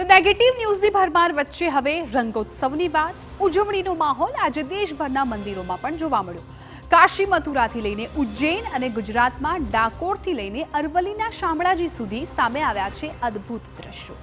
તો નેગેટિવ ન્યૂઝની ભરમાર વચ્ચે હવે રંગોત્સવની વાત ઉજવણીનો માહોલ આજે દેશભરના મંદિરોમાં પણ જોવા મળ્યો। કાશી મથુરાથી લઈને ઉજ્જૈન અને ગુજરાતમાં ડાકોરથી લઈને અરવલ્લીના શામળાજી સુધી સામે આવ્યા છે અદ્ભુત દ્રશ્યો।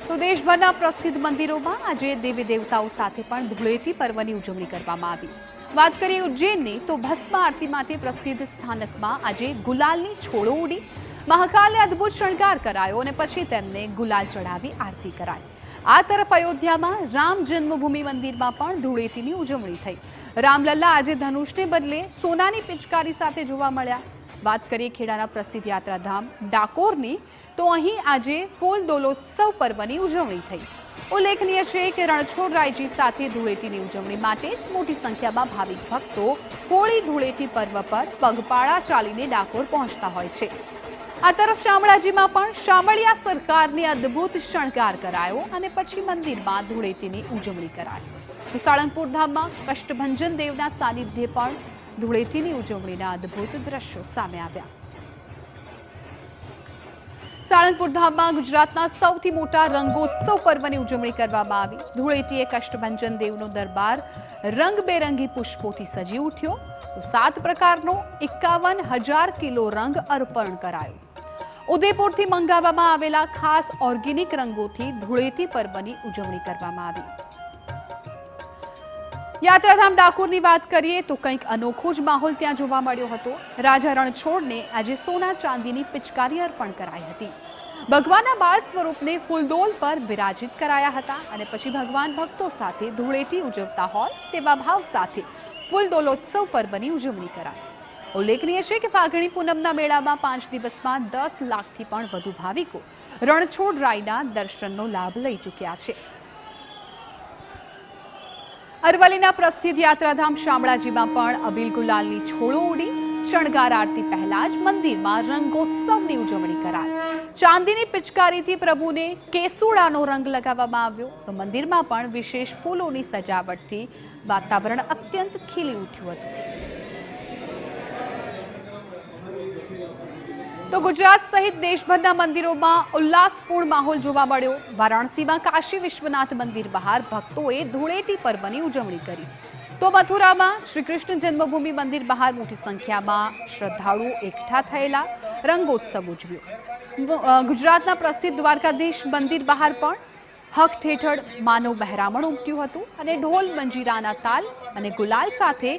તો દેશભરના પ્રસિદ્ધ મંદિરોમાં આજે દેવી દેવતાઓ સાથે પણ ધૂળેટી પર્વની ઉજવણી કરવામાં આવી। વાત કરીએ ઉજ્જૈનની તો ભસ્મ આરતી માટે પ્રસિદ્ધ સ્થાનકમાં આજે ગુલાલની છોડો ઉડી મહાકાલને અદ્ભુત શણગાર કરાયો અને પછી તેમને ગુલાલ ચડાવી આરતી કરાઈ। આ તરફ અયોધ્યામાં રામ જન્મભૂમિ મંદિરમાં પણ ધૂળેટીની ઉજવણી થઈ। રામલલ્લા આજે ધનુષને બદલે સોનાની પિચકારી સાથે જોવા મળ્યા। વાત કરીએ ખેડાના પ્રસિદ્ધ યાત્રાધામ ડાકોરની તો અહીં આજે ફૂલ દોલોત્સવ પર્વની ઉજવણી થઈ। ઉલ્લેખનીય છે કે રણછોડરાયજી સાથે ધૂળેટીની ઉજવણી માટે જ મોટી સંખ્યામાં ભાવિક ભક્તો હોળી ધૂળેટી પર્વ પર પગપાળા ચાલીને ડાકોર પહોંચતા હોય છે। આ તરફ શામળાજીમાં પણ શામળિયા સરકારને અદ્ભુત શણગાર કરાયો અને પછી મંદિરમાં ધૂળેટીની ઉજવણી કરાઈ। સાળંગપુર ધામમાં કષ્ટભંજન દેવના સાનિધ્યે પણ ધૂળેટીની ઉજવણીના અદ્ભુત દ્રશ્યો સામે આવ્યા। સાળંગપુર ધામમાં ગુજરાતના સૌથી મોટા રંગોત્સવ પર્વની ઉજવણી કરવામાં આવી। ધૂળેટીએ કષ્ટભંજન દેવનો દરબાર રંગબેરંગી પુષ્પોથી સજી ઉઠ્યો। તો 7 પ્રકારનો 51,000 કિલો રંગ અર્પણ કરાયો। ઉદયપુરથી મંગાવવામાં આવેલા ખાસ ઓર્ગેનિક રંગોથી ધૂળેટી પર્વની ઉજવણી કરવામાં આવી। યાત્રાધામ ડાકોરની વાત કરીએ તો કંઈક અનોખો જ માહોલ ત્યાં જોવા મળ્યો હતો। રાજા રણછોડને આજે સોના ચાંદીની પિચકારી અર્પણ કરાઈ હતી। ભગવાનના બાળ સ્વરૂપને ફૂલદોલ પર બિરાજિત કરાયા હતા અને પછી ભગવાન ભક્તો સાથે ધૂળેટી ઉજવતા હોય તેવા ભાવ સાથે ફૂલદોલોત્સવ પર્વની ઉજવણી કરાઈ। ઉલ્લેખનીય છે કે ફાગણી પૂનમના મેળામાં 5 દિવસમાં 10 લાખથી પણ વધુ ભાવિકો રણછોડરાયના દર્શનનો લાભ લઈ ચૂક્યા છે। અરવલ્લીના પ્રસિદ્ધ યાત્રાધામ શામળાજીમાં પણ અબીલ ગુલાલની છોડો ઉડી। શણગાર આરતી પહેલા જ મંદિરમાં રંગોત્સવની ઉજવણી કરાઈ। ચાંદીની પિચકારીથી પ્રભુને કેસુડાનો રંગ લગાવવામાં આવ્યો। તો મંદિરમાં પણ વિશેષ ફૂલોની સજાવટથી વાતાવરણ અત્યંત ખીલી ઉઠ્યું હતું। તો ગુજરાત સહિત દેશભરના મંદિરોમાં ઉલ્લાસપૂર્ણ માહોલ જોવા મળ્યો। વારાણસીમાં કાશી વિશ્વનાથ મંદિર બહાર ભક્તોએ ધૂળેટી પર્વની ઉજવણી કરી। તો મથુરામાં શ્રી કૃષ્ણ જન્મભૂમિ મંદિર બહાર મોટી સંખ્યામાં શ્રદ્ધાળુઓ એકઠા થયેલા રંગોત્સવ ઉજવ્યો। ગુજરાતના પ્રસિદ્ધ દ્વારકાધીશ મંદિર બહાર પણ હક હેઠળ માનવ મહેરામણ ઉમટ્યું હતું અને ઢોલ મંજીરાના તાલ અને ગુલાલ સાથે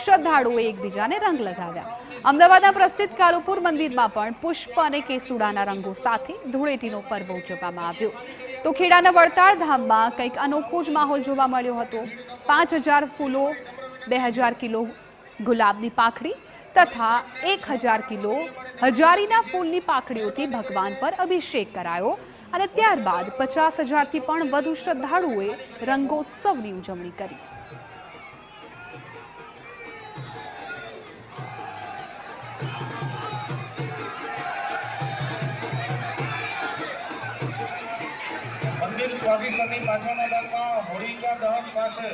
શ્રદ્ધાળુઓએ એકબીજાને રંગ લગાવ્યા। અમદાવાદના પ્રસિદ્ધ કાલુપુર મંદિરમાં પણ પુષ્પ અને કેસુડાના રંગો સાથે ધૂળેટીનો પર્વ ઉજવવામાં આવ્યો। તો ખેડાના વડતાળ ધામમાં કંઈક અનોખો જ માહોલ જોવા મળ્યો હતો। 5,000 ફૂલો 2,000 કિલો ગુલાબની પાંખડી તથા 1,000 કિલો હજારીના ફૂલની પાંખડીઓથી ભગવાન પર અભિષેક કરાયો અને ત્યારબાદ 50,000થી પણ વધુ શ્રદ્ધાળુઓએ રંગોત્સવની ઉજવણી કરી। મંદિર ચોથી સદી પાછળના ભાગમાં હોળિકા દહન પાસે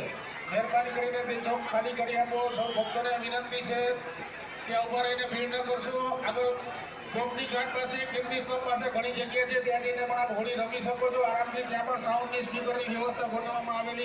મહેરબાની કરીને તે ચોક ખાલી કરી આપો। સૌ ભક્તોને વિનંતી છે કે ઉભા રહીને ભીડ ન કરશો। આગળ ચોકની ઘાટ પાસે કીર્તિ સ્તંભ પાસે ઘણી જગ્યા છે, ત્યાં જઈને પણ આપ હોળી રમી શકો છો આરામથી। ત્યાં પણ સાઉન્ડની સ્પીકરની વ્યવસ્થા ગોઠવવામાં આવેલી